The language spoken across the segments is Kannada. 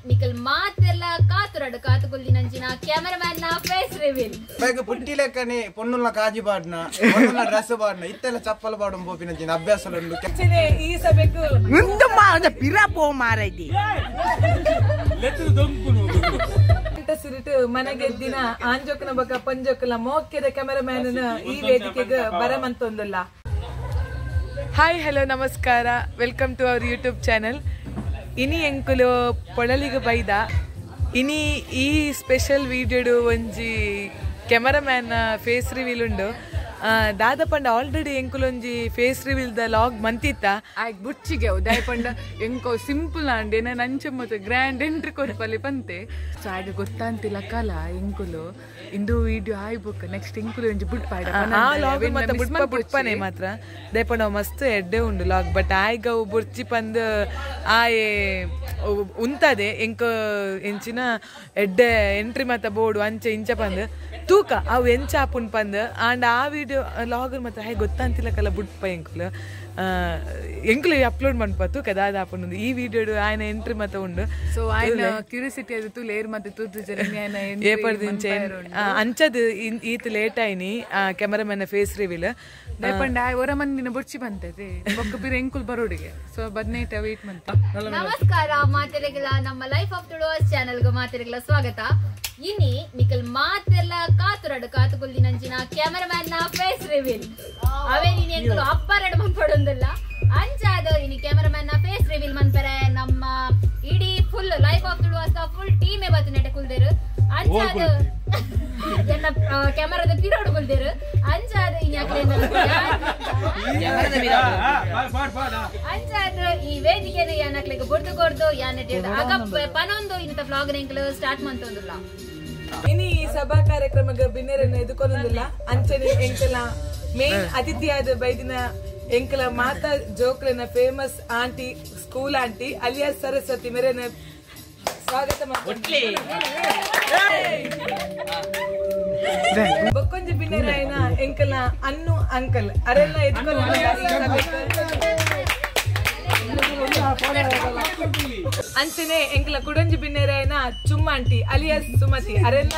Mikkel maaterla kaaturadu kaatukuldinanchina cameraman na face reveal. Baga putti lekkane ponnulla kaaji paadna, ponnulla dress paadna, ittela chappala paadum popinanchina abhyasalu. Chine ee sabekku undumma anda pira po maraidi. Letu donkunu. Ita siritu manageddina aanjokna baka panjokla mokkeda cameraman na ee vedikege baramantondulla. Hi, hello, namaskara. Welcome to our YouTube channel. Ini enkulo polaliga baida. Ini ee special video onji cameraman face reveal undo. Dada panda already enkulonji face reveal the log mantita. I butchige uday panda enko simple ande na nanche mote grand entry korpali pante. So I gottantila kala enkulo indu video hai book next enkulo onji but paida. Log mata but pane matra. Day panda mast edde undu log but I go burchi panda I untade enko enchina edde entry mata board anche incha panda ತೂಕ ಅವು ಎಂಚಾಪುನ್ ಪಂದ ಆಂಡ್ ಆ ವಿಡಿಯೋ ಲಾಗರ್ ಮತ್ತೆ ಹಾಗೆ ಗೊತ್ತಂತಿಲ್ಲ ಕಲ ಬುಟ್ಪ ಎಂಕುಲು ಎಂಕುಲು ಅಪ್ಲೋಡ್ ಮನ್ಪ ತೂಕ ದಾದ ಆಪುನ್ ಈ ವಿಡಿಯೋ ಆಯ್ನ ಎಂಟ್ರಿ ಮತ್ತೆ ಉಂಡು ಸೊ ಆಯ್ನ ಕ್ಯೂರಿಯಾಸಿಟಿ ಅದು ತು ಲೇರ್ ಮತ್ತೆ ತೂತು ಜರ್ನಿ ಆಯ್ನ ಎಂಟ್ರಿ ಪರ್ದಿಂಚೆ ಅಂಚದು ಈತ್ ಲೇಟ್ ಆಯ್ನಿ ಕ್ಯಾಮರಾಮನ್ ಫೇಸ್ ರಿವೀಲ್ ದಯಪಂಡ ಅವರ ಮಂದಿನ ಬುಡ್ಚಿ ಬಂತದೆ ಬೊಕ್ಕ ಬಿರ ಎಂಕುಲ್ ಬರೋಡಿಗೆ ಸೊ ಬದ್ನೇಟ ವೇಟ್ ಮಂತ ನಮಸ್ಕಾರ ಮಾತೆರೆಗಳ ನಮ್ಮ ಲೈಫ್ ಆಫ್ ತುಳುವಾಸ್ ಚಾನೆಲ್ ಗೆ ಮಾತೆರೆಗಳ ಸ್ವಾಗತ ini Mikkel maaterla kaaturadu kaatukuldinanchina cameraman na face reveal ave ini enkulo apparadu manpadondalla anchado ini cameraman na face reveal manpare namma idi full life of tuluvas full team e batunete kulderu anchado enna camera da piradu kulderu anchado ini aklenda camera da piradu anchado ee vedikene yanaklega bordu gordo yanete aga panondo inta vlog enkulo start mantondalla ಇನಿ ಸಭಾ ಕಾರ್ಯಕ್ರಮಕ್ಕೆ ಬಿನ್ನೆರನ್ನು ಎದುಕೊಂದಿಲ್ಲ ಅಂಚನೆ ಎಂಕಲ ಮೇನ್ ಅತಿಥಿಯಾದ ಬೈದಿನ ಎಂಕಲ ಮಾತಾ ಜೋಕ್ಲನ famous aunty school aunty alias Saraswati ಮೇರೆನ ಸ್ವಾಗತ ಮಾಡ್ತೀನಿ ಬೊಕ್ಕೊಂಜಿ ಬಿನ್ನೆರಾಯನ ಎಂಕಲ ಅನ್ನು ಅಂಕಲ್ ಅರೆಲ್ಲ ಅಂಚನೆ ಎಂಕಲ ಕುಡಂಜಿ ಬಿನ್ನೆರಾಯನ ಚುಮ್ಮಾಂಟಿ ಅಲಿಯಾಸ್ ಸುಮತಿ ಅರೆಲ್ಲ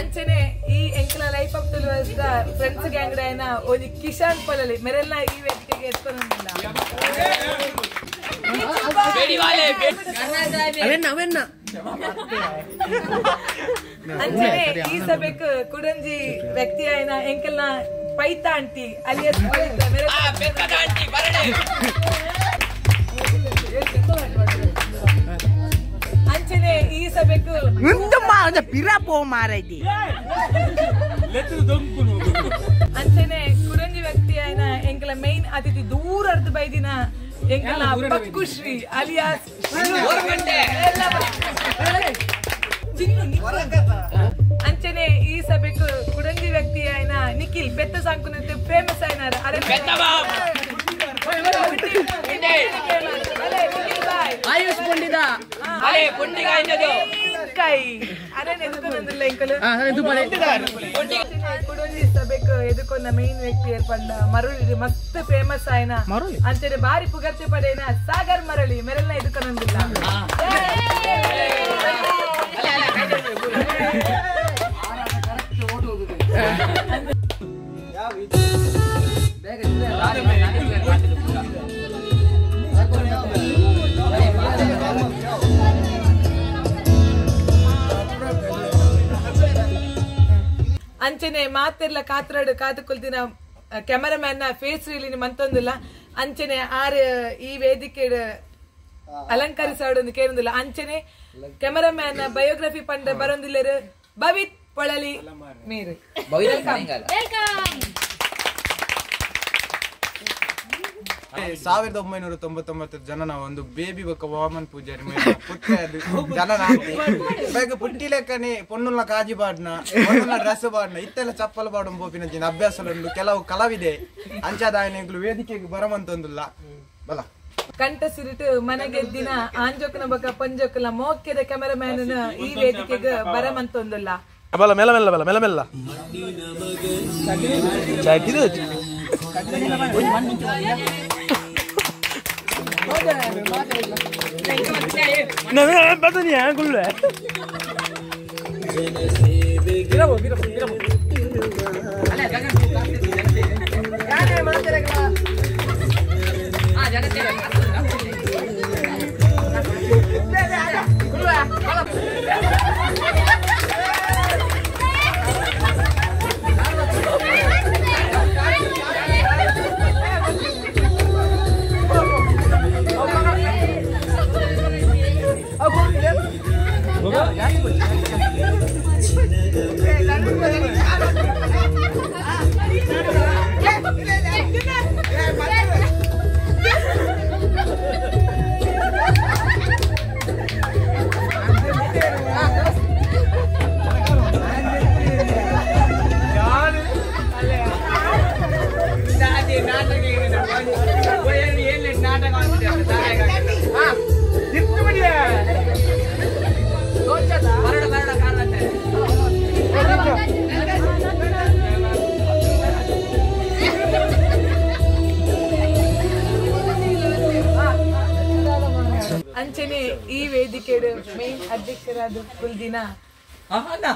ಅಂಚನೆ ಈ ಎಂಕಲ life of Tuluvas friends gang ಆಯ್ನ ಒಂದು ಕಿಶಾನ್ ಪೊಲಲಿ ಮೆರೆಲ್ಲ ಈ ವೇದಿಕೆಗೆ ಎತ್ಕೊಂಡಿಲ್ಲ ಅಂಚನೆ ಈ ಸಭೆಗೆ ಕುಡಂಜಿ ವ್ಯಕ್ತಿ ಆಯ್ನ ಎಂಕಲ್ನ ಪೈತ ಆಂಟಿ ಅಲಿಯಾಸ್ ಅಂಚನೆ ಈ ಸಭೆಗೆ undumma anda pira po maraidi. ಅಂಚನೆ ಕುಡಂಜಿ ವ್ಯಕ್ತಿ ಆಯ್ನ ಎಂಕಲ ಮೇನ್ ಅತಿಥಿ ದೂರ ಅರ್ಧ ಬೈದಿನ ಎಂಕಲ ಪಕ್ಕುಶ್ರೀ ಅಲಿಯಾಸ್ ಅಂಚನೆ ಈ ಸಭೆಗೆ ಕುಡಂಜಿ ವ್ಯಕ್ತಿ ಆಯ್ನ ನಿಖಿಲ್ ಬೆತ್ತ ಸಾಂಕುನತೆ ಫೇಮಸ್ ಆಯ್ನಾರ ಆಯುಷ್ ಪುಂಡಿದ ಕೈ ಅರೇನ್ ಎದುಕೊಂದಿಲ್ಲ ಎಂಕಲು ಕುಡಂಜಿ ಸಭೆಗೆ ಎದುಕೊಂಡ ಮೇನ್ ವ್ಯಕ್ತಿ ಏರ್ಪಂಡ ಮರಳಿ ಮಸ್ತ್ ಫೇಮಸ್ ಆಯ್ನ ಅಂಚನೆ ಬಾರಿ ಪುಗರ್ತೆ ಪಡೇನ ಸಾಗರ್ ಮರಳಿ ಮೆರೆಲ್ಲ ಎದುಕೊಂದಿಲ್ಲ ಅಂಚನೆ ಮಾತೆರ್ಲ ಕಾತರಾಡು ಕಾತುಕೊಳ್ತಿನ ಕ್ಯಾಮರಾಮನ್ ಫೇಸ್ ರೀಲಿನ ಮಂತೊಂದಿಲ್ಲ ಅಂಚನೆ ಆರು ಈ ವೇದಿಕೆ ಅಲಂಕರಿಸಾಡೊಂದು ಕೇರೊಂದಿಲ್ಲ ಅಂಚನೆ ಕ್ಯಾಮರಾಮನ್ ಬಯೋಗ್ರಫಿ ಪಂಡ ಬರೊಂದಿಲ್ಲರು ಭವಿತ್ ಪೊಳಲಿ ಮೇರು ವೆಲ್ಕಮ್ 1999 ಜನ ಒಂದು ಬೇಬಿ ಬೊಕ್ಕ ವಾಮನ್ ಪೂಜಾರಿ ಪುಟ್ಟ ಜನ ಬೇಗ ಪುಟ್ಟಿ ಲೆಕ್ಕನೆ ಪೊನ್ನುಲ್ಲ ಕಾಜಿ ಪಾಡ್ನ ಪೊನ್ನುಲ್ಲ ಡ್ರೆಸ್ ಪಾಡ್ನ ಇತ್ತೆಲ್ಲ ಚಪ್ಪಲ ಪಾಡಂ ಪೋಪಿನಂಚಿನ ಅಭ್ಯಾಸಲು ಕೆಲವು ಕಲಾವಿದೆ ಅಂಚಾದ ಆಯ್ನೆಗಳು ವೇದಿಕೆಗೆ ಬರಮಂತೊಂದುಲ್ಲ ಬಲ ಕಂಠ ಸಿರಿಟು ಮನೆಗೆದ್ದಿನ ಆಂಜೋಕನ ಬಕ ಪಂಜೋಕಲ ಮೋಕ್ಯದ ಕ್ಯಾಮರಾಮನ್ ಈ ವೇದಿಕೆಗೆ ಬರಮಂತೊಂದುಲ್ಲ ಬಲ ಮೆಲ್ಲ ಮೆಲ್ಲ ಬಲ ಮೆಲ್ಲ ಮೆಲ್ಲ ಚಾಟಿದು ಅಂಚನೆ ಈ ವೇದಿಕೆಡು ಮೇನ್ ಅಧ್ಯಕ್ಷರಾದ ಕುಲ್ದಿನ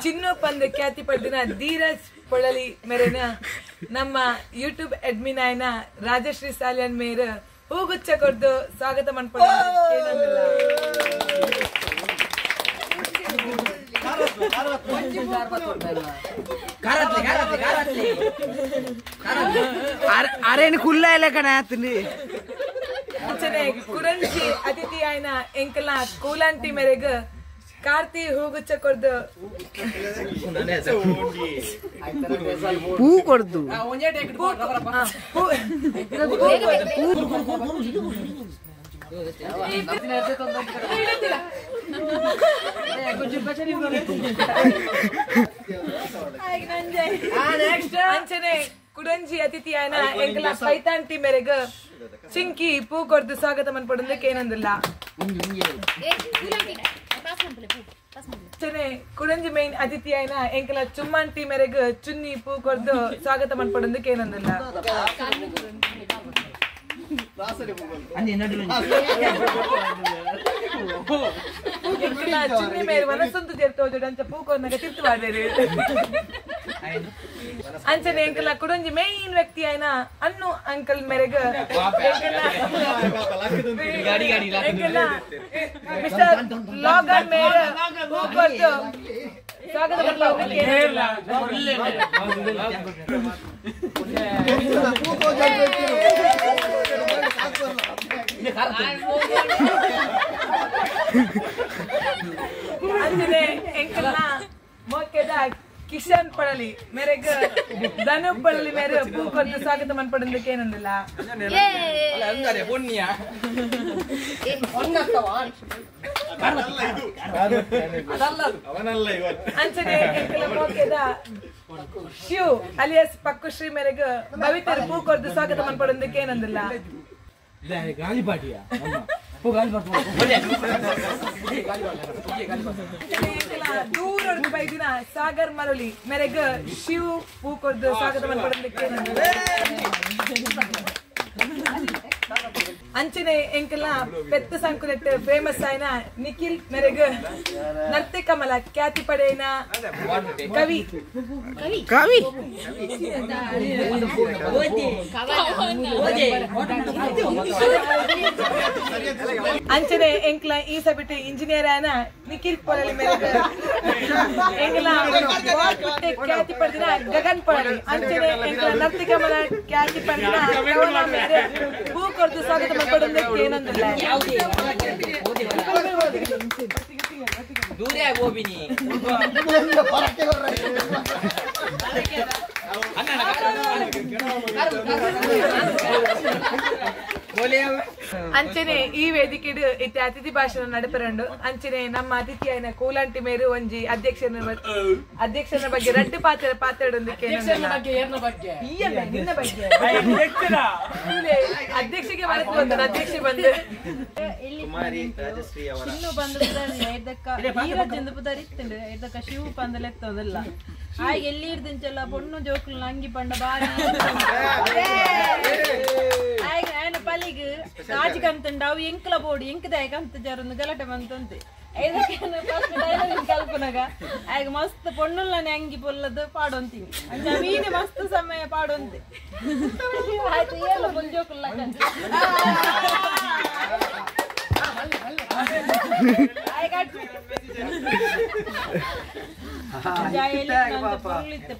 ಚಿನ್ನು ಪಂದ್ ಖ್ಯಾತಿ ಪಡೆದಿನ ಧೀರಜ್ ಪೊಳಲಿ ಮೇರೆನ ನಮ್ಮ ಯೂಟ್ಯೂಬ್ ಅಡ್ಮಿನ್ ಆಯ್ನ ರಾಜಶ್ರೀ ಸಾಲಿಯನ್ ಮೇರ್ ಹೂಗುಚ್ಚ ಕೊಡ್ದು ಸ್ವಾಗತ ಮಾಡ್ಕೊಂಡು ಅರೇನು ಕುಲ್ಲ ಇಲ್ಲ ಕಣ ಆತನಿ ಅಂಚನೆ ಕುರಂಜಿ ಅತಿಥಿ ಆಯ್ನ ಎಂಕಲ್ನ ಕೂಲಾಂಟಿ ಮೇರೆಗ ಕಾರ್ತಿ ಹೂಗುಚ್ಚ ಕೊಡ್ದು ಹೂ ಕೊಡ್ದು ಅಂಚನೆ ಕುರಂಜಿ ಅತಿಥಿ ಆಯ್ನ ಎಂಕಲ ಪೈತಾಂಟಿ ಮೇರೆಗ ಚಿಂಕಿ ಪೂ ಕೊಡ್ದು ಸ್ವಾಗತ ಮನ್ಪಡೋದಕ್ಕೆ ಏನಂದಿಲ್ಲ ಅಂಚನೆ ಕುರಂಜಿ ಮೇನ್ ಅತಿಥಿ ಆಯ್ನ ಎಂಕಲ ಚುಮ್ಮಂಟಿ ಮೇರೆಗ ಚುನ್ನಿ ಪೂ ಕೊಡ್ದು ಸ್ವಾಗತ ಮನ್ಪಡೋದಕ್ಕೆ ಏನಂದಿಲ್ಲ ಚುನ್ನಿ ಮೇರೆ ಮನಸ್ಸೊಂದು ಜರ್ತೋದು ಅಂತ ಪೂ ಕೊಡ್ನಾಗ ತಿರ್ತು ಮಾಡಿರಿ ಅಂಚನೆ ಎಂಕಲ ಕುಡಂಜಿ ಮೇನ್ ವ್ಯಕ್ತಿ ಆಯ್ನ ಅನ್ನು ಅಂಕಲ್ ಮೇರೆಗ ಮಿಸ್ಟರ್ ಲಾಗನ್ ಮೇರ ಹೂ ಕೊಟ್ಟು ಸ್ವಾಗತ ಮಾಡ್ಲಿಕ್ಕೆ ಅಂಚನೆ ಎಂಕಲ್ನ ಮೊಕ್ಕೆದ ಕಿಶನ್ ಪಳಲಿ ಮೇರೆಗ ಧನು ಪಳಲಿ ಮೇರೆ ಪೂ ಕೊಟ್ಟು ಸ್ವಾಗತ ಮನ್ಪಡೋದಕ್ಕೆ ಏನಂದಿಲ್ಲ ಅಂಚನೆ ಎಂಕಲ ಮೊಕ್ಕೆದ ಶಿವ್ ಅಲಿಯಸ್ ಪಕ್ಕುಶ್ರೀ ಮೇರೆಗ ಪವಿತ್ರ ಪೂ ಕೊಟ್ಟು ಸ್ವಾಗತ ಮನ್ಪಡೋದಕ್ಕೆ ಏನಂದಿಲ್ಲ ದೂರ ಬೈದಿನ ಸಾಗರ್ ಮರಳಿ ಮೇರೆಗ ಶಿವ್ ಪೂ ಕೊಡ್ದು ಸ್ವಾಗತ ಮನ್ಪಡೋದಕ್ಕೆ ಅಂಚನೆ ಎಂಕಲ್ನ ಪೆತ್ತ ಸಂಕುಲೆಟ್ ಫೇಮಸ್ ಆಯ್ನ ನಿಖಿಲ್ ಮೇರೆಗ ನರ್ತೆ ಕಮಲ ಖ್ಯಾತಿ ಪಡೆಯನ ಕವಿ ಕವಿ ಅಂಚನೆ ಎಂಕ್ಲ ಈ ಸಬಿಟ್ಟು ಇಂಜಿನಿಯರ್ ಆಯ್ನ ನಿಖಿಲ್ ಪೊಳಲಿ ಮೇರೆಗ ಎಂಕ್ಲ ಖ್ಯಾತಿ ಪಡೆದಿನ ಗಗನ್ ಪೊಳಲಿ ಅಂಚನೆ ಎಂಕ್ಲ ನರ್ತೆ ಕಮಲ ಖ್ಯಾತಿ ಪಡೆದಿನ ಹೂ ಕೊಡ್ದು ಸ್ವಾಗತ ಮಾಡ್ಕೊಡೋದಕ್ಕೆ ಏನಂದಿಲ್ಲ ಅಂಚನೆ ಈ ವೇದಿಕೆ ಇತ್ತೆ ಅತಿಥಿ ಭಾಷಣ ನಡಪರಂಡು ಅಂಚನೆ ನಮ್ಮ ಅತಿಥಿ ಆಯ್ನ ಕೂಲಾಂಟಿ ಮೇರು ಒಂಜಿ ಅಧ್ಯಕ್ಷನ ಬಗ್ಗೆ ರಡ್ಡು ಪಾತ್ರೆಡೊಂದಕ್ಕೆ ಅಧ್ಯಕ್ಷಗೆ ಅಧ್ಯಕ್ಷ ಬಂದು ಇನ್ನು ಬಂದ ಶಿವ ಪಂದಲೆತ್ತದಲ್ಲ ಆಗ ಎಲ್ಲಿ ಇರ್ದಿಂಚಲ್ಲ ಪೊಣ್ಣು ಜೋಕುಲು ನಂಗಿ ಪಂಡ ಬಾರಿ ಆಗ ಪಲಿಗೆ ಕಾಜಿಗಂತಂಡ ಅವು ಎಂಕಲ ಬೋಡಿ ಎಂಕದಾಯಕಂತ ಜರೊಂದು ಗಲಾಟೆ ಬಂತಂತೆ ಐದಕ್ಕೆ ಫಸ್ಟ್ ಡೈಲಾಗ್ ಕಲ್ಪನಾಗ ಆಗ ಮಸ್ತ್ ಪೊಣ್ಣುಲ್ಲನೆ ಅಂಗಿ ಪೊಲ್ಲದು ಪಾಡು ಅಂತೀನಿ ಮೀನೆ ಮಸ್ತ್ ಸಮಯ ಪಾಡು ಅಂತೆ ಆಯ್ತು ಎಲ್ಲ ಬುಲ್ಜೋಕುಲ್ಲ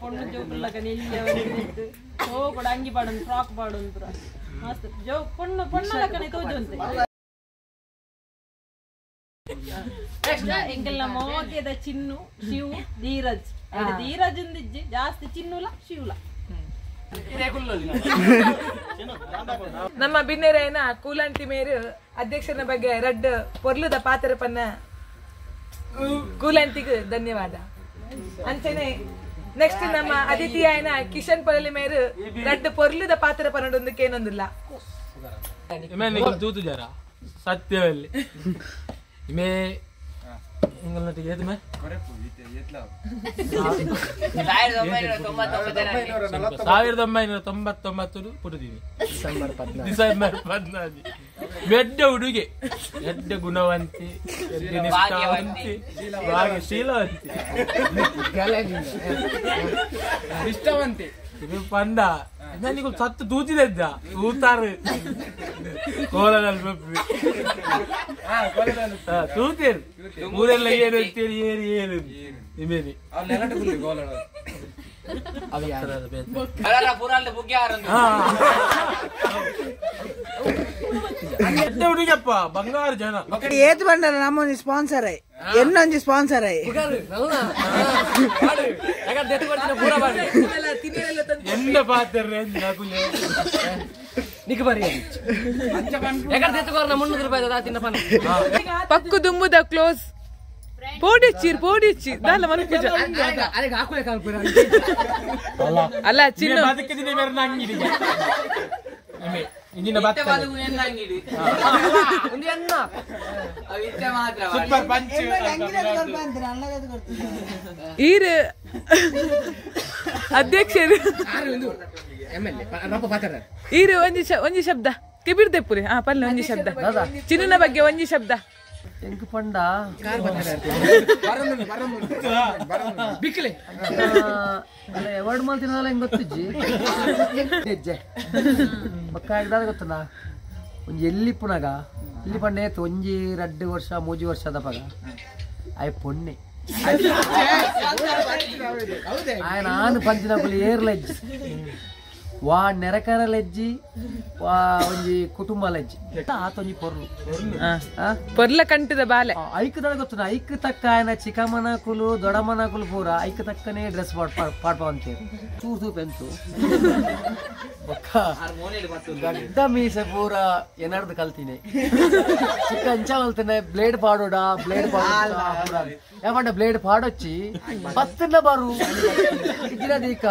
பொண்ணு ஜோக்குள்ள கனிட்டு ஓ கூட அங்கி பாடும் ஃப்ராக் பாடும் மஸ்த் ஜோ பொண்ணு பொண்ணல கனி தோஜுಂತೆ ನೆಕ್ಸ್ಟ್ ಎಂಗೆಲ್ಲ ಮೋಕೆದ ಚಿನ್ನು ಶಿವ್ ಧೀರಜ್ ಧೀರಜ್ ಇಂದಿಜ್ಜಿ ಜಾಸ್ತಿ ಚಿನ್ನುಲ ಶಿವ್ಲ ನಮ್ಮ ಬಿನ್ನೆರೇನ ಕೂಲಂಟಿ ಮೇರು ಅಧ್ಯಕ್ಷನ ಬಗ್ಗೆ ರಡ್ ಪೊರ್ಲುದ ಪಾತ್ರ ಪನ್ನ ಕೂಲಂಟಿಗೆ ಧನ್ಯವಾದ ಅಂಚನೆ ನೆಕ್ಸ್ಟ್ ನಮ್ಮ ಅತಿಥಿ ಆಯ್ನ ಕಿಶನ್ ಪೊರಲಿ ಮೇರು ರಡ್ ಪೊರ್ಲುದ ಪಾತ್ರ ಪನ್ನಡೊಂದಕ್ಕೆ ಏನೊಂದಿಲ್ಲ ತೂತು ಜರ ಸತ್ಯವಲ್ಲಿ ಇಮೇ ಹಿಂಗಲ್ನೊಟ್ಟಿಗೆ ಏತು ಮೇ 1999 ಪುಟ್ಟಿದೀವಿ ಡಿಸೆಂಬರ್ 14 ಬೆಡ್ಡ ಹುಡುಗಿ ಎಡ್ಡ ಗುಣವಂತಿ ಎಡ್ಡ ನಿಷ್ಠಾವಂತಿ ಶೀಲವಂತಿ ಇಷ್ಟವಂತಿ ಪಂಡ ನನಗೂ ಸತ್ತು ತೂತಿದ್ದ ತೂತಾರು ಕೋಲದಲ್ಲಿ ತೂತೇರು ಊರೆಲ್ಲ ಏನು ಅಂತೇಳಿ ಏರಿ ಏನು ನಿಮೇನಿ ಹುಡುಗಪ್ಪ ಬಂಗಾರು ಜನ ಏತ್ ಬಂಡಾರ ನಮ್ಮೊಂದು ಸ್ಪಾನ್ಸರ್ ಆಯ್ ಎನ್ನೊಂದು ಸ್ಪಾನ್ಸರ್ ಆಯ್ ಎಂದ ಪಾತ್ರ ಪಕ್ಕು ದುಮ್ಮುದ ಕ್ಲೋಸ್ ಪೋಡಿಚ್ಚಿ ದಾಲ ಮನ ಪೂಜ ಅಲ್ಲ ಚಿನ್ನ ಬದುಕಿದ ಮೇರೆ ಅಂಗಿಡಿಗೆ ಇಂದಿನ ಸೂಪರ್ ಪಂಚ್ ಈರು ಅಧ್ಯಕ್ಷರು ಈರು ಒಂಜಿ ಶಬ್ದ ಕಿಬಿರ್ದೆ ಪುರಿ ಪಲ್ಲೆ ಒಂಜಿ ಶಬ್ದ ಚಿನ್ನನ ಬಗ್ಗೆ ಒಂಜಿ ಶಬ್ದ ಎಂಕು ಪಂಡ ಬಿಕ್ಲೆ ಅಲ್ಲ ಎವರ್ಡ್ ಮಾಲ್ತಿನಲ್ಲ ಹೆಂಗ್ ಗೊತ್ತಿಜ್ಜಿ ಹೆಜ್ಜೆ ಬಕ್ಕ ಆಗ್ದಾದ ಗೊತ್ತನಾ ಒಂಜಿ ಎಲ್ಲಿ ಪುನಗ ಇಲ್ಲಿ ಪಂಡ ಏತು ಒಂಜಿ 2 ವರ್ಷ 3 ವರ್ಷದ ಪಗ ಆಯ್ ಪೊಣ್ಣೆ ಆಯ ನಾನು ಪಂಚಿನ ಕುಲಿ ಏರ್ಲೆಜ್ಜಿ ವಾ ನೆರಕರಲೆಜ್ಜಿ ವಾ ಒಂಜಿ ಕುಟುಂಬಲೆಜ್ಜಿ ಆತೊಂಜಿ ಪೊರ್ಲು ಪೊರ್ಲ ಕಂಟಿದ ಬಾಲೆ ಐಕ್ದಾದ ಗೊತ್ತುನ ಐಕ್ ತಕ್ಕ ಆಯ್ನ ಚಿಕ್ಕಮ್ಮನ ಕುಲು ದೊಡ್ಡಮ್ಮನ ಕುಲು ಪೂರ ಐಕ್ ತಕ್ಕನೇ ಡ್ರೆಸ್ ಪಾಡ್ಪ ಅಂತೇಳಿ ತೂತು ಪೆಂತು ಗಡ್ಡ ಮೀಸೆ ಪೂರ ಏನಾಡ್ದು ಕಲ್ತೀನಿ ಚಿಕ್ಕ ಅಂಚ ಕಲ್ತೀನಿ ಬ್ಲೇಡ್ ಪಾಡೋಡ ಬ್ಲೇಡ್ ಪಾಡೋಡ ಯಾಕಂಡ ಬ್ಲೇಡ್ ಪಾಡೊಚ್ಚಿ ಪತ್ತನ್ನ ಬಾರು ಇದಿರದೀಕ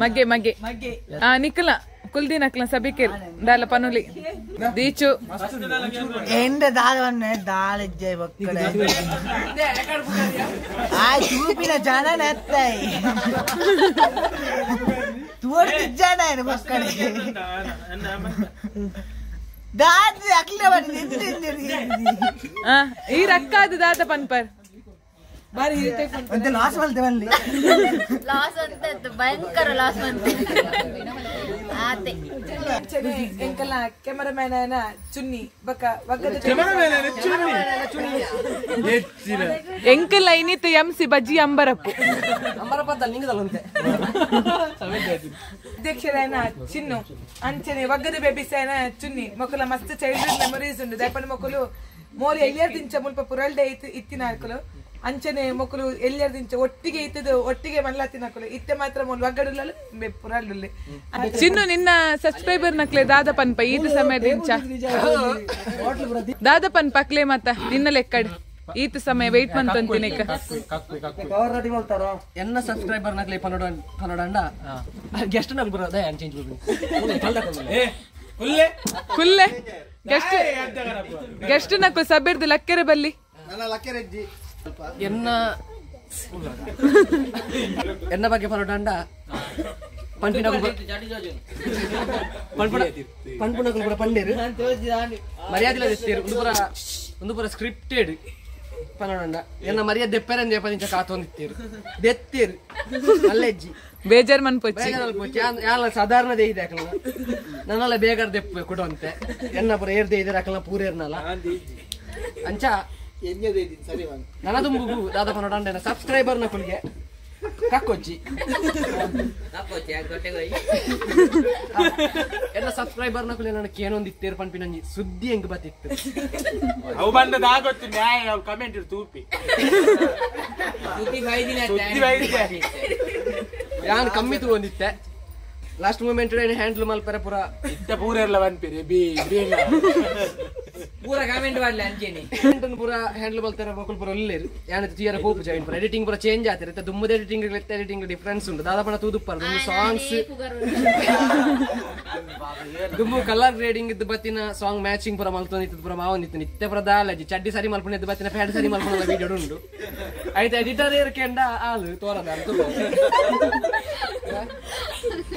ಮಗೆ ನಿಕ್ಕಲ ಕುಲ್ದಿ ನಕ್ಲ ಸಬಿಕೆರ್ ದಾಲ ಪನುಲಿ ದೀಚು എന്റെ ദാളവന്നെ ദാളിജ്ജെ മക്കളെ ആ ചൂപ്പിന ജനനെത്തായി തൂർത്തിജ്ജാനാണ് മക്കളെ ದಾದ ಅಕ್ಲೆ ಬನ್ನಿ ನಿಂತಿದ್ದೀರಿ ಈ ರಕ್ಕಾದ ದಾದ ಪನ್ಪರ್ ಬಾರಿ ಒಂದು ಲಾಸ್ ಬಲ್ತೆ ಬಲ್ಲಿ ಲಾಸ್ ಅಂತ ಭಯಂಕರ ಲಾಸ್ ಅಂತ ಆತೆ ಎಂಕಲ್ಲ ಕ್ಯಾಮರಾಮನ್ ಅನ ಚುನ್ನಿ ಬಕ ವಗದ ಎಂಕಲ್ಲ ಇನ್ನಿತ್ತು ಎಂಸಿ ಬಜ್ಜಿ ಅಂಬರಪ್ಪು ಅಧ್ಯಕ್ಷರನ ಚಿನ್ನು ಅಂಚನೆ ವಗ್ಗದ ಬೇಬಿಸನ ಚುನ್ನಿ ಮಕ್ಕಳ ಮಸ್ತ್ ಚೈಲ್ಡ್ಹುಡ್ ಮೆಮೊರೀಸ್ ಉಂಡು ದಯಪಂಡ ಮಕ್ಕಳು ಮೋಲಿ ಎಲ್ಲಿಯರ್ದಿಂಚ ಮುಲ್ಪ ಪುರಲ್ಡೆ ಇತ್ತಿನ ಹಾಕಲು ಅಂಚನೆ ಮಕ್ಕಳು ಎಲ್ಲಿಯರ್ದಿಂಚ ಒಟ್ಟಿಗೆ ಇತ್ತದು ಒಟ್ಟಿಗೆ ಮಲ್ಲಾತಿನ ಹಾಕಲು ಇತ್ತೆ ಮಾತ್ರ ಮೂಲ ವಗ್ಗಡುಲ್ಲ ಪುರಲ್ಡುಲ್ಲೆ ಚಿನ್ನು ನಿನ್ನ ಸಬ್ಸ್ಕ್ರೈಬರ್ ನಕ್ಲೆ ದಾದಪನ್ ಪ ಈತ ಸಮಯದಿಂಚ ದಾದಪನ್ ಪಕ್ಲೆ ಮತ್ತ ನಿನ್ನ ಲೆಕ್ಕಡ್ ಈತ ಸಮಯ ವೆಯ್ಟ್ ಮಂತಂತಿನ ಎನ್ನ ಸಬ್ಸ್ಕ್ರೈಬರ್ ನಕ್ಲೆ ಪನ್ನಡ ಗೆಸ್ಟ್ ನಕ್ ಬರೋದೇ ಚೇಂಜ್ ಕುಲ್ಲೆ ಗೆಸ್ಟ್ ನಕ್ಕು ಸಬಿರ್ದು ಲಕ್ಕೆರೆ ಬಲ್ಲಿ ಎನ್ನ ಬಗ್ಗೆ ಪನ್ನಡ ಪಂಪುನಕಲು ಕೂಡ ಪಂಡೇರು ಮರ್ಯಾದೆ ತೆತ್ತೇರು ಒಂದು ಪುರ ಸ್ಕ್ರಿಪ್ಟೆಡ್ ಪನೋಡಂಡ ಎನ್ನ ಮರ್ಯಾದೆ ದೆಪ್ಪೆರಂದೆ ಪದಿಂಚ ಕಾತೊಂದಿತ್ತೇರು ದೆತ್ತೇರು ಅಲ್ಲೆಜ್ಜಿ ಬೇಜಾರ್ ಮನ್ಪೊಚ್ಚಿ ಯಾಲ ಸಾಧಾರಣ ದೇಯಿದೆ ಹಾಕಲ್ಲ ನನ್ನಲ್ಲ ಬೇಗ ದೆಪ್ಪೆ ಕೊಡುವಂತೆ ಎನ್ನ ಪುರ ಏರ್ದೆ ಇದೆ ಹಾಕಲ್ಲ ಪೂರೇರ್ನಲ್ಲ ಅಂಚ ನನ್ನ ತುಂಬುಗು ದಾದ ಪನೋಡಂಡ ಸಬ್ಸ್ಕ್ರೈಬರ್ನ ಕುಲ್ಗೆ ಕಕ್ಕೊಚ್ಚಿ ಎಲ್ಲ ಸಬ್ಸ್ಕ್ರೈಬರ್ನ ಕುಲಿ ನನಗೆ ಏನೊಂದಿತ್ತೇರು ಪಂಪಿನಂಜಿ ಸುದ್ದಿ ಹೆಂಗ್ ಬತ್ತಿತ್ತು ಅವು ಬಂದದ ಆಗೊತ್ತು ನ್ಯಾಯ ಅವ್ರು ಕಮೆಂಟ್ ತೂಪಿ ಯಾನ್ ಕಮ್ಮಿ ತಗೊಂಡಿತ್ತೆ ಲಾಸ್ಟ್ ಮೂಮೆಂಟ್ ಹ್ಯಾಂಡಲ್ ಮಲ್ಪರ ಪೂರ ಇತ್ತ ಪೂರ ಎಲ್ಲ ಬಂದ್ಪೇರಿ ಪೂರ ಕಾಮೆಂಟ್ ಮಾಡ್ಲಿ ಅಂಚೇನಿ ಪೂರ ಹ್ಯಾಂಡಲ್ ಮಲ್ತಾರ ಬಕುಲ್ ಪೂರ ಒಳ್ಳೆರು ಯಾನತ್ತು ತೀರ ಹೋಗು ಜಾಯಿನ್ ಪೂರ ಎಡಿಟಿಂಗ್ ಪೂರ ಚೇಂಜ್ ಆತಿರುತ್ತೆ ದುಮ್ಮದ ಎಡಿಟಿಂಗ್ ಡಿಫ್ರೆನ್ಸ್ ಉಂಟು ದಾದಾಪಣ ತೂದುಪ್ಪರ ದುಮ್ಮು ಸಾಂಗ್ಸ್ ದುಮ್ಮು ಕಲರ್ ಗ್ರೇಡಿಂಗ್ ಇದ್ದು ಬತ್ತಿನ ಸಾಂಗ್ ಮ್ಯಾಚಿಂಗ್ ಪೂರ ಮಲ್ತೊಂದಿತ್ತು ಪೂರ ಮಾವೊಂದಿತ್ತು ನಿತ್ಯ ಪೂರ ದಾಲಜಿ ಚಡ್ಡಿ ಸರಿ ಮಲ್ಪಣ ಇದ್ದು ಬತ್ತಿನ ಪ್ಯಾಂಟ್ ಸರಿ ಮಲ್ಪಣ ವಿಡಿಯೋ ಉಂಟು ಆಯ್ತು ಎಡಿಟರ್ ಏರ್ಕೆಂಡ ಆಲು ತೋರದ ಅಂತ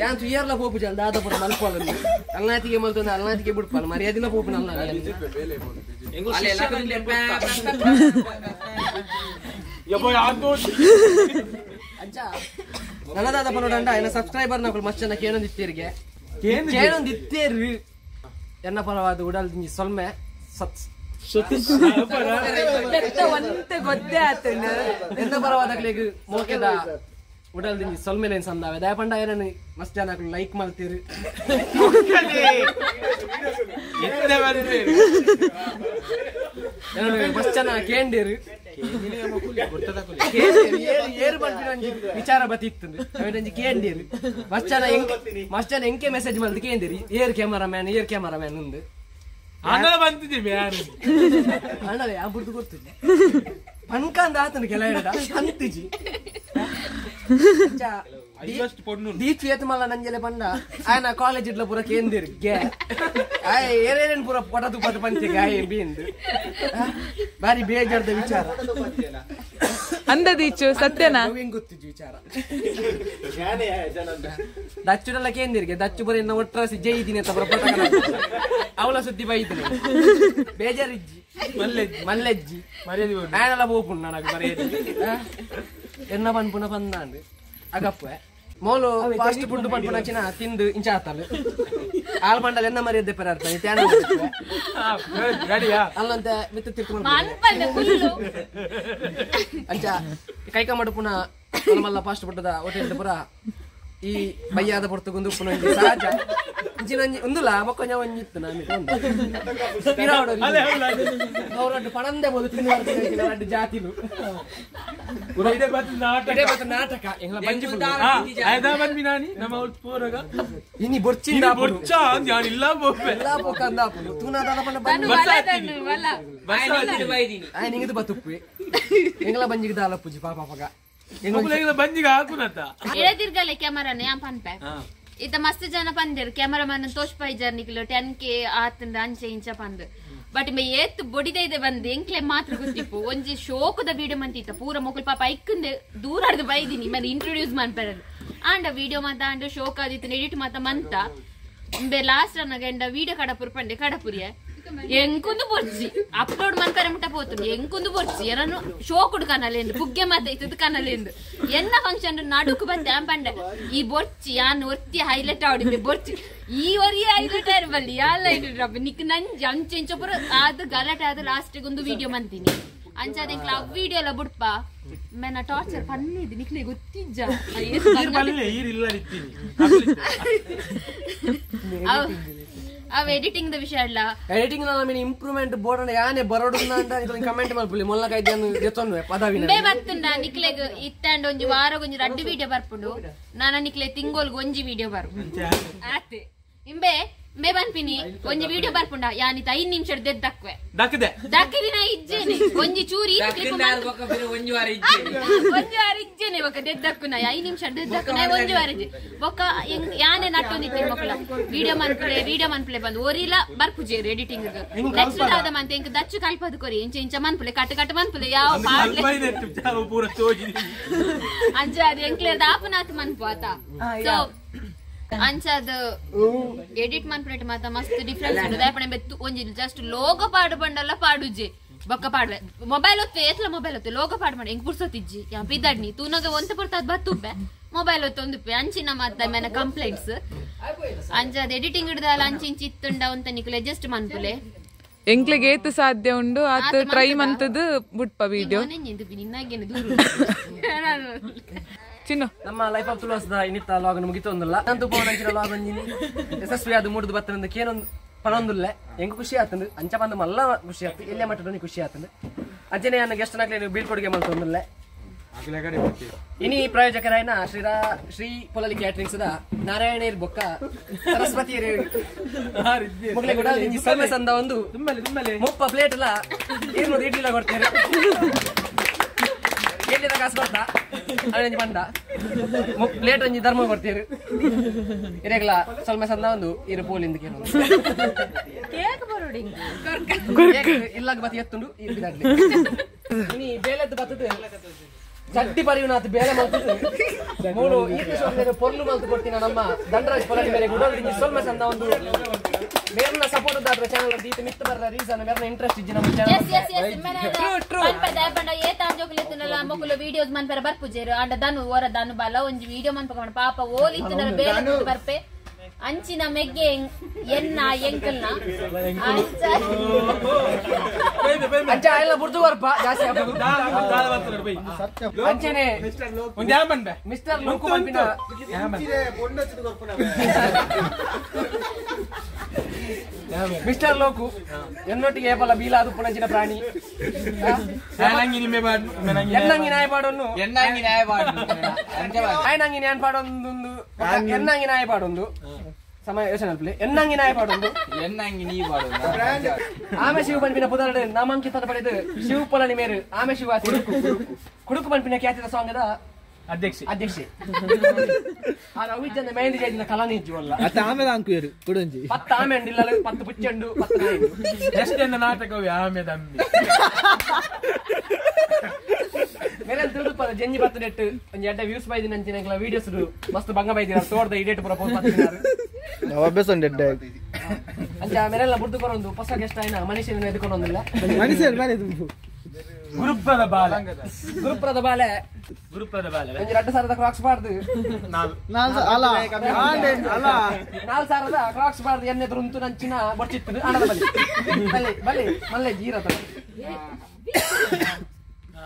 ಯಾನ್ ತುಯ್ಯರ್ಲ ಪೋಪು ಜಲ್ ದಾದಾಪುರ ಮಲ್ಪಲ್ಲ ಅಲ್ನಾತಿಗೆ ಮಲ್ತೊಂದು ಅಲ್ನಾತಿಗೆ ಬಿಡ್ಪಲ್ಲ ಮರ್ಯಾದಿನ ಪೋಪುನಲ್ಲ ನನ್ನದಾದ ಪನೋಡಂಡ ಎನ್ನ ಸಬ್ಸ್ಕ್ರೈಬರ್ ನಕಲು ಮಚ್ಚನ ಕೇನೊಂದಿತ್ತೇರಿಗೆ ಕೇನೊಂದಿತ್ತೇರು ಎನ್ನ ಪರವಾದ ಉಡಲ್ ಸೊಲ್ಮೆ ಗೊತ್ತೇ ಆತ ಎನ್ನ ಪರವಾದ ಮೋಕೆದ ಉಡಲ್ ದಿಂಜಿ ಸೊಲ್ಮೇಲೆ ಸಂದಾವೆ ದಯಪಂಡ ಏನನ್ನು ಮಸ್ತ್ ಜನ ಲೈಕ್ ಮಾಡ್ತೀರಿ ಮಸ್ತ್ ಜನ ಕೇಂದಿರು ಏರು ಬಂದು ವಿಚಾರ ಬತ್ತಿತ್ತು ಅವೇನಂಜಿ ಕೇಂದಿರು ಮಸ್ತ್ ಜನ ಎಂಕೆ ಮೆಸೇಜ್ ಮಾಡಿದ್ ಕೇಂದಿರಿ ಏರ್ ಕ್ಯಾಮರಾ ಮ್ಯಾನ್ ಉಂದು ಬಂದಿದ್ದೀವಿ ಅಣ್ಣವೇ ಆ ಬುಡ್ದು ಗೊತ್ತಿಲ್ಲ ಪನ್ಕಂದ ಆತನ ಕೆಲ ಅಂತಿಜಿ ದೀಚು ಏತ್ ಮಲ್ಲ ನಂಜಲೆ ಬಂದ ಆಯ್ನ ಕಾಲೇಜ್ ಇಡ್ಲ ಪೂರ ಕೇಂದಿರ್ ಗೆ ಏನೇನ್ ಪೂರ ಪಟ ತುಪ್ಪದ ಪಂಚೆ ಗಾಯ ಬೀಂದು ಬಾರಿ ಬೇಜಾರ್ದ ವಿಚಾರ ಅಂದದೀಚು ಸತ್ಯನಾ ಹೆಂಗ್ ಗೊತ್ತಿದ್ದು ವಿಚಾರ ದಚ್ಚುನೆಲ್ಲ ಕೇಂದಿರ್ಗೆ ದಚ್ಚು ಬರೀ ಒಟ್ರಾಸಿ ಜೈ ಇದೀನಿ ಅಂತ ಬರ ಅವಳ ಸುದ್ದಿ ಬೈತೀನಿ ಬೇಜಾರಿಜ್ಜಿ ಮಲ್ಲೆಜ್ಜಿ ಮರ್ಯಾದೆ ಆಯನೆಲ್ಲ ಬೋಪುಂಡು ನನಗೆ ಮರ್ಯಾದೆ ಎನ್ನ ಪನ್ಪುನ ಪಂದಾಂಡು ಅಗಪ್ಪೆ ಮೋಲು ಫಾಸ್ಟ್ ಫುಡ್ ಪನ್ಪುನ ಚಿನ ತಿಂದು ಇಂಚ ಆತಲ್ಲ ಆಲ್ ಪಂಡಲ್ ಎನ್ನ ಮರ್ಯಾದೆ ಪರ ಅರ್ಥ ಅಲ್ಲಂತ ಮಿತ್ತ ತಿರ್ಕೊಂಡು ಅಂಚ ಕೈಕ ಮಡುಪುನ ಮಲ್ಲ ಫಾಸ್ಟ್ ಫುಡ್ದ ಹೋಟೆಲ್ ಪುರ ಈ ಬಯ್ಯಾದ ಪೊರ್ತುಗೊಂದು ಉಪ್ಪುನ ಸಹಜ ಇಂಚಿನಂಜಿ ಒಂದುಲ ಬೊಕ್ಕೊಂಜ ಒಂಜಿತ್ತು ನಾನು ಪಣಂದೆ ಬೋದು ತಿನ್ನುವ ಜಾತಿಲು ನಾಟಕ ಇನಿ ಬೊರ್ಚಿಂದ ಇಲ್ಲ ನಿಂಗದು ಬತ್ತುಪ್ಪಿ ಎಂಗ್ಲ ಬಂಜಿಗೆ ದಾಲ ಪೂಜಿ ಪಾಪ ಪಗ ಬಂಜಿಗೆ ಹಾಕುನತ್ತ ಎಳದಿರ್ಗಲೆ ಕ್ಯಾಮರಾನೇ ಆಂ ಪನ್ಪೆ ಇತ್ತ ಮಸ್ತ್ ಜನ ಪಂದಿರು ಕ್ಯಾಮರಾಮನ್ ತೋಷ್ಪಾಯಿ ಜರ್ನಿಕ್ಲು 10K ಆತಂದ ಅಂಚೆ ಇಂಚ ಪಂದ್ ಬಟ್ ಏತ್ ಬೊಡಿದೈದೆ ಬಂದ್ ಎಂಕ್ಲೆ ಮಾತ್ರ ಗೊತ್ತಿಪ್ಪು ಒಂಜಿ ಶೋಕದ ವಿಡಿಯೋ ಮಂತಿತ್ತ ಪೂರ ಮೊಕುಲ್ ಪಾಪ ಐಕ್ಕಂದೆ ದೂರ ಆಡ್ದು ಬೈದಿನಿ ಮತ್ತೆ ಇಂಟ್ರೊಡ್ಯೂಸ್ ಮಾಡ್ಪರದು ಆಂಡ ವಿಡಿಯೋ ಮಾತ ಆಂಡ ಶೋಕ ಆದಿತ್ತು ಎಡಿಟ್ ಮಾತ ಮಂತ ಲಾಸ್ಟ್ ಅನ್ನಗ ಎಂಡ ವಿಡಿಯೋ ಕಡಪುರ್ ಪಂಡೆ ಕಡಪುರಿಯ ಎಂಕುಂದು ಬೊರ್ಚಿ ಅಪ್ಲೋಡ್ ಮಾಡ್ತಾರೆ ಮುಟ್ಟ ಪೋತು ಎಂಕುಂದು ಬೊರ್ಚಿ ಏನನ್ನು ಶೋ ಕೊಡು ಕನಲೆಂದು ಪುಗ್ಗೆ ಮಾತ ಇತ್ತು ಕನಲೆಂದು ಎನ್ನ ಫಂಕ್ಷನ್ ನಡುಕು ಬಂದೆ ಪಂಡೆ ಈ ಬೊರ್ಚಿ ಯಾನ್ ಒತ್ತಿ ಹೈಲೈಟ್ ಆಡಿದ್ದೆ ಬೊರ್ಚಿ ಈ ಒರಿ ಹೈಲೈಟ್ ಇರ್ಬಲ್ಲಿ ಯಾಲ ನಿಕ್ ನಂಜಿ ಅಂಚೆ ಇಂಚ ಪುರ ಆದ ಗಲಾಟೆ ಆದ ಲಾಸ್ಟಿಗೆ ಒಂದು ವಿಡಿಯೋ ಮಂತೀನಿ ಅಂಚಾದ ಆ ವಿಡಿಯೋ ಎಲ್ಲ ಬಿಡ್ಪ ಮೇನ ಟಾರ್ಚರ್ ಪನ್ನಿದ್ದು ನಿಕ್ಲೆ ಗೊತ್ತಿಜ್ಜ ಅವ ಎಡಿಟಿಂಗ್ ದ ವಿಷಯ ಅಲ್ಲ ಎಡಿಟಿಂಗ್ ನಾನು ಇಂಪ್ರೂವ್ಮೆಂಟ್ ಬೋರ್ಡ್ ಯಾನೆ ಬರೋಡುನ ಅಂತ ಕಮೆಂಟ್ ಮಾಡ್ಬಿಡಿ ಮೊಲ್ಲ ಕೈದನ್ನು ಎತ್ತೊನ್ವೆ ಪದವಿನ ಬೇ ಬರ್ತುಂಡ ನಿಕ್ಲೆಗ್ ಇತ್ತಂಡ್ ಒಂಜಿ ವಾರಗ್ ಒಂಜಿ 2 ವಿಡಿಯೋ ಬರ್ಪುಂಡು ನಾನ ನಿಕ್ಲೆ ತಿಂಗೋಲ್ಗ್ ಒಂಜಿ ವಿಡಿಯೋ ಬರ್ಪು ಆತೆ ಇಂಬೆ ಮೇ ಬನ್ಪಿನಿ ಒಂಜಿ ವಿಡಿಯೋ ಬರ್ಪುಂಡ ಯಾನಿತ 5 ನಿಮಿಷ ದೆದ್ದಕ್ವೆ ದಕ್ಕಿದಿನ ಇಜ್ಜೇನೆ ಒಂಜಿ ಚೂರಿ ಒಂಜಿ ವಾರ ಇಜ್ಜೇನೆ ಬೊಕ ದೆದ್ದಕ್ಕುನ 5 ನಿಮಿಷ ದೆದ್ದಕ್ಕುನ ಒಂಜಿ ವಾರ ಇಜ್ಜೆ ಬೊಕ ಯಾನೆ ನಟ್ಟೊಂದಿತ್ತೆ ಮಕ್ಕಳ ವಿಡಿಯೋ ಮನ್ಪ್ಲೆ ಬಂದು ಒರಿಲ ಬರ್ಪುಜೇರು ಎಡಿಟಿಂಗ್ ನೆಕ್ಸ್ಟ್ ಆದ ಮಂತೆ ಇಂಕ ದಚ್ಚು ಕಲ್ಪದು ಕೊರಿ ಇಂಚ ಮನ್ಪ್ಲೆ ಕಟ್ ಮನ್ಪ್ಲೆ ಯಾವ ಪಾಡ್ಲೆ ಅಂಜ ಅದು ಎಂಕ್ಲೆ ದಾಪನಾತ್ ಮನ್ಪು ಆತ ಸೊ ಅಂಚದ ಎಡಿಟ್ ಮನ್ಪುನಟ್ ಮಾತ ಮಸ್ತ್ ಡಿಫರೆನ್ಸ್ ಉಂಟು ದಾಯಪಣೆ ಬೆತ್ತು ಒಂಜಿ ಜಸ್ಟ್ ಲೋಗೋ ಪಾಡು ಬಂಡಲ್ಲ ಪಾಡುಜೆ ಬೊಕ್ಕ ಪಾಡ್ವೆ ಮೊಬೈಲ್ ಒತ್ತು ಏತ್ಲ ಮೊಬೈಲ್ ಒತ್ತು ಲೋಗೋ ಪಾಡು ಮಾಡಿ ಹೆಂಗ್ ಪುರ್ಸೋತಿಜ್ಜಿ ಯಾ ಬಿದ್ದಾಡ್ನಿ ತೂನಗ ಒಂತ ಪುರ್ತ ಅದ್ ಬತ್ತುಪ್ಪೆ ಮೊಬೈಲ್ ಒತ್ತು ಒಂದುಪ್ಪೆ ಅಂಚಿನ ಮಾತ ಮೇನ ಕಂಪ್ಲೇಂಟ್ಸ್ ಅಂಚದ ಎಡಿಟಿಂಗ್ ಹಿಡ್ದಲ್ಲ ಅಂಚಿಂಚಿ ಇತ್ತುಂಡ ಅಂತ ನಿಕ್ಲೆ ಜಸ್ಟ್ ಮನ್ಪುಲೆ ಎಂಕ್ಲೆಗೆ ಏತು ಸಾಧ್ಯ ಉಂಡು ಆತ ಟ್ರೈ ಮಂತದ್ದು ಬುಟ್ಪ ವಿಡಿಯೋ ನಿನ್ನಾಗೇನು ದೂರ ಚಿನ್ನು ನಮ್ಮ ಲೈಫ್ ಆಫ್ ತುಳುವಾಸ್ ಇನ್ನಿತ್ತ ಲಾಗನ್ ಮುಗಿತೊಂದಿಲ್ಲ ನಂತು ಪೋನಂಚಿನ ಲಾಗ್ ಒಂಜಿನಿ ಯಶಸ್ವಿ ಅದು ಮೂಡ್ದು ಬತ್ತನಂದು ಕೇನೊಂದು ಪನೊಂದುಲ್ಲೆ ಹೆಂಗ ಖುಷಿ ಆತಂದು ಅಂಚ ಬಂದು ಮಲ್ಲ ಖುಷಿ ಆಯ್ತು ಎಲ್ಲೇ ಮಟ್ಟದ ಖುಷಿ ಆತಂದು ಅಜ್ಜನೆ ನನ್ನ ಗೆಸ್ಟ್ ನಾಗ್ಲಿ ಬೀಳ್ಕೊಡುಗೆ ಮಲ್ತೊಂದಿಲ್ಲೆ ಇನಿ ಪ್ರಾಯೋಜಕರಾಯನ ಶ್ರೀ ಪೊಲಲಿ ಕ್ಯಾಟ್ರಿಂಗ್ಸ್ ನಾರಾಯಣ ಬೊಕ್ಕ ಸರಸ್ವತಿ ಮುಗ್ಲೆ ಕೂಡ ಸರ್ವಿಸ್ ಅಂದ ಒಂದು ಮುಪ್ಪ ಪ್ಲೇಟ್ ಎಲ್ಲ 200 ಇಡ್ಲಿಲ್ಲ ಕೊಡ್ತೇವೆ ಎಲ್ಲಿದ ಕಾಸು ಕೊಡ್ತಾ ಅದೇ ಬಂದ ಪ್ಲೇಟ್ ಒಂಜಿ ಧರ್ಮ ಕೊಡ್ತೀರಿ ಇರೆಗ್ಲ ಸ್ವಲ್ಪ ಸಂದ ಒಂದು ಇರು ಪೋಲಿಂದ ಕೇಳೋದು ಇಲ್ಲಾಗ ಬತ್ತಿ ಎತ್ತುಂಡು ಇನಿ ಬೇಲೆದ್ದು ಬತ್ತದು ಚಡ್ಡಿ ಪರಿಯುನಾತ್ ಬೇಲೆ ಮಲ್ತದ್ದು ಮೂರು ಈತ ಪೊರ್ಲು ಮಲ್ತು ಕೊಡ್ತೀನಿ ನಮ್ಮ ದಂಡರಾಜ್ ಪೊಲಲಿ ಮೇಲೆ ಗುಡೋದ್ರಿಂದ ಸ್ವಲ್ಪ ಸಂದ ಒಂದು ಮೇರ್ನ ಸಪೋರ್ಟ್ ಆದ್ರೆ ಚಾನಲ್ ದೀತ ಮಿತ್ತ ಬರ್ರ ರೀಸನ್ ಮೇರ್ನ ಇಂಟ್ರೆಸ್ಟ್ ಇಜ್ಜಿ ನಮ್ಮ ಚಾನಲ್ ಏತಾಂಜೋಕ್ಲೆತ್ತನಲ್ಲ ಮಕ್ಕಳು ವಿಡಿಯೋಸ್ ಮನ್ಪರ ಬರ್ಪುಜೇರು ಆಂಡ ದನು ಓರ ದನು ಬಾಲ ಒಂಜಿ ವಿಡಿಯೋ ಮನ್ಪಕೊಂಡ ಪಾಪ ಓಲಿತ್ತನರ ಬೇಲೆ ಬರ್ಪೆ ಅಂಚಿನ ಮೆಗ್ಗೆ ಎನ್ನ ಎಂಕಲ್ನ ಅಂಚ ಎಲ್ಲ ಬುಡ್ದು ಬರ್ಪ ಜಾಸ್ತಿ ಅಂಚನೆ ಮಿಸ್ಟರ್ ಲೋಕು ಬಂಪಿನ ಮಿಸ್ಟರ್ ಲೋಕು ಎನ್ನೊಟ್ಟಿಗೆ ಏಪಲ ಬೀಲಾದು ಪುಣಂಚಿನ ಪ್ರಾಣಿ ಎನ್ನಂಗಿ ನ್ಯಾಯಪಾಡೊಂದು ಆಯ್ನಂಗಿ ನ್ಯಾಯಪಾಡೊಂದು ಎನ್ನಂಗಿ ನ್ಯಾಯಪಾಡೊಂದು ಸಮಯ ಯೋಚನೆ ಎನ್ನಂಗಿ ನ್ಯಾಯಪಾಡೊಂದು ಎನ್ನಂಗಿ ನೀ ಪಾಡೋದು ಆಮೆ ಶಿವ ಪಂಪಿನ ಪುದರಡು ನಾಮಾಂಕಿತ ಪಡೆದು ಶಿವ ಪೊಲನಿ ಮೇರು ಆಮೆ ಶಿವ ಕುಡುಕು ಪಂಪಿನ ಖ್ಯಾತಿದ ಸಾಂಗದ ಅಧ್ಯಕ್ಷೆ ಆ ರವಿಚಂದ ಮೆಹಂದಿ ಜೈದಿನ ಕಲಾನಿ ಇಜ್ಜುವಲ್ಲ ಆಮೇಲೆ ಅಂಕುಯರು ಕುಡಂಜಿ 10 ಆಮೆ ಉಂಡಿಲ್ಲ 10 ಪುಚ್ಚಂಡು 10 ನಾಯಿ ಎಷ್ಟೆಂದ ನಾಟಕವೇ ಆಮೆ ದಮ್ಮಿ ಮೇರೆ ತಿರುಪದ ಜಂಜಿ ಬತ್ತು ನೆಟ್ಟು ಒಂಜಿ ಎಡ್ಡೆ ವ್ಯೂಸ್ ಬೈದಿನ ಅಂಚಿನ ವಿಡಿಯೋಸ್ ಮಸ್ತ್ ಬಂಗ ಬೈದಿನ ತೋರ್ದ ಇಡೇಟ್ ಪುರ ಪೋಸ್ಟ್ ಮಾಡ್ತಿದ್ದಾರೆ ಅಭ್ಯಾಸ ಉಂಟು ಅಂಚ ಮೇರೆಲ್ಲ ಬುಡ್ದು ಕೊರೊಂದು ಹೊಸ ಗೆಸ್ಟ್ ಆಯ್ನ ಮನುಷ್ಯನ ಎದ್ಕೊಂಡೊಂದಿಲ್ಲ ಗುರುಪದ ಬಾಲ ಒಂಜಿ 2 ಸಾವಿರದ ಕ್ರಾಕ್ಸ್ ಬಾರ್ದು 4 ಸಾವಿರದ ಕ್ರಾಕ್ಸ್ ಬಾರ್ದು ಎಣ್ಣೆ ತುರುಂತು ನಂಚಿನ ಬಡ್ಚಿತ್ತು ಹಣದ ಬಲಿ ಮಲ್ಲೆ ಜೀರತ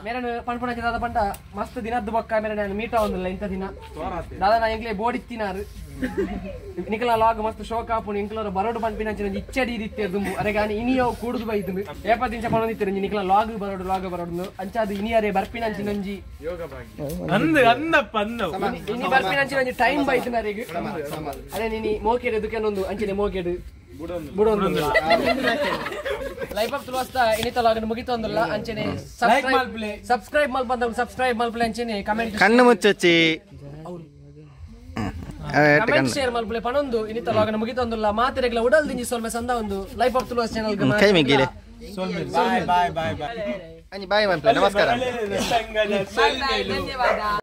ಮೇರನು ಪಣ್ಪಣ ದಾದ ಪಂಡ ಮಸ್ತ್ ದಿನದ್ದು ಬೊಕ್ಕ ಮೇರೆ ನಾನು ಮೀಟ ಒಂದಿಲ್ಲ ಇಂಥ ದಿನ ದಾದ ನಾ ಎಂಕ್ಲೆ ಬೋಡಿತ್ತಿನಾರು ನಿಕಲ ಲಾಗ್ ಮಸ್ತ್ ಶೋಕ ಆಪುಣಿ ಇಂಕ್ಲರ ಬರೋಡು ಪಂಪಿನ ಇಚ್ಚಡಿ ರೀತಿಯ ದುಂಬು ಅರೆ ಗಾನಿ ಇನಿಯೋ ಕೂಡುದು ಬೈದು ಏಪದಿಂಚ ಪಣದಿತ್ತಿರ ನಿಕಲ ಲಾಗ್ ಬರೋಡು ಅಂಚಾದು ಇನಿಯರೆ ಬರ್ಪಿನಂಚಿನಂಜಿ ಇನಿ ಬರ್ಪಿನಂಚಿನಂಜಿ ಟೈಮ್ ಬೈತಿನರಿಗೆ ಅದೇ ನೀನಿ ಮೋಕೆಡು ದುಕೆನೊಂದು ಅಂಚಿನ ಮೋಕೆಡು ಬುಡೊಂದು ಲೈಫ್ ಆಫ್ ತುಳುವಾಸ್ ಇನ್ನಿತ ಲಾಗ್ ಮುಗಿತೊಂದಿಲ್ಲ ಅಂಚನೆ ಸಬ್ಸ್ಕ್ರೈಬ್ ಮಲ್ಪಂದ ಅಂಚನೆ ಕಮೆಂಟ್ ಕಣ್ಣು ಮುಚ್ಚಿ ಕಮೆಂಟ್ ಶೇರ್ ಮಲ್ಪಲೆ ಪಣೊಂದು ಇನ್ನಿತ ಲಾಗ್ ಮುಗಿತೊಂದಿಲ್ಲ ಮಾತಿರೆಗ್ಲ ಉಡಲ್ ದಿಂಜಿ ಸೊಲ್ಮೆ ಸಂದ ಒಂದು ಲೈಫ್ ಆಫ್ ತುಳುವಾಸ್ ಚಾನಲ್ ಕೈ ಮಿಗಿಲೆ ಬಾಯ್ ನಮಸ್ಕಾರ ಧನ್ಯವಾದ.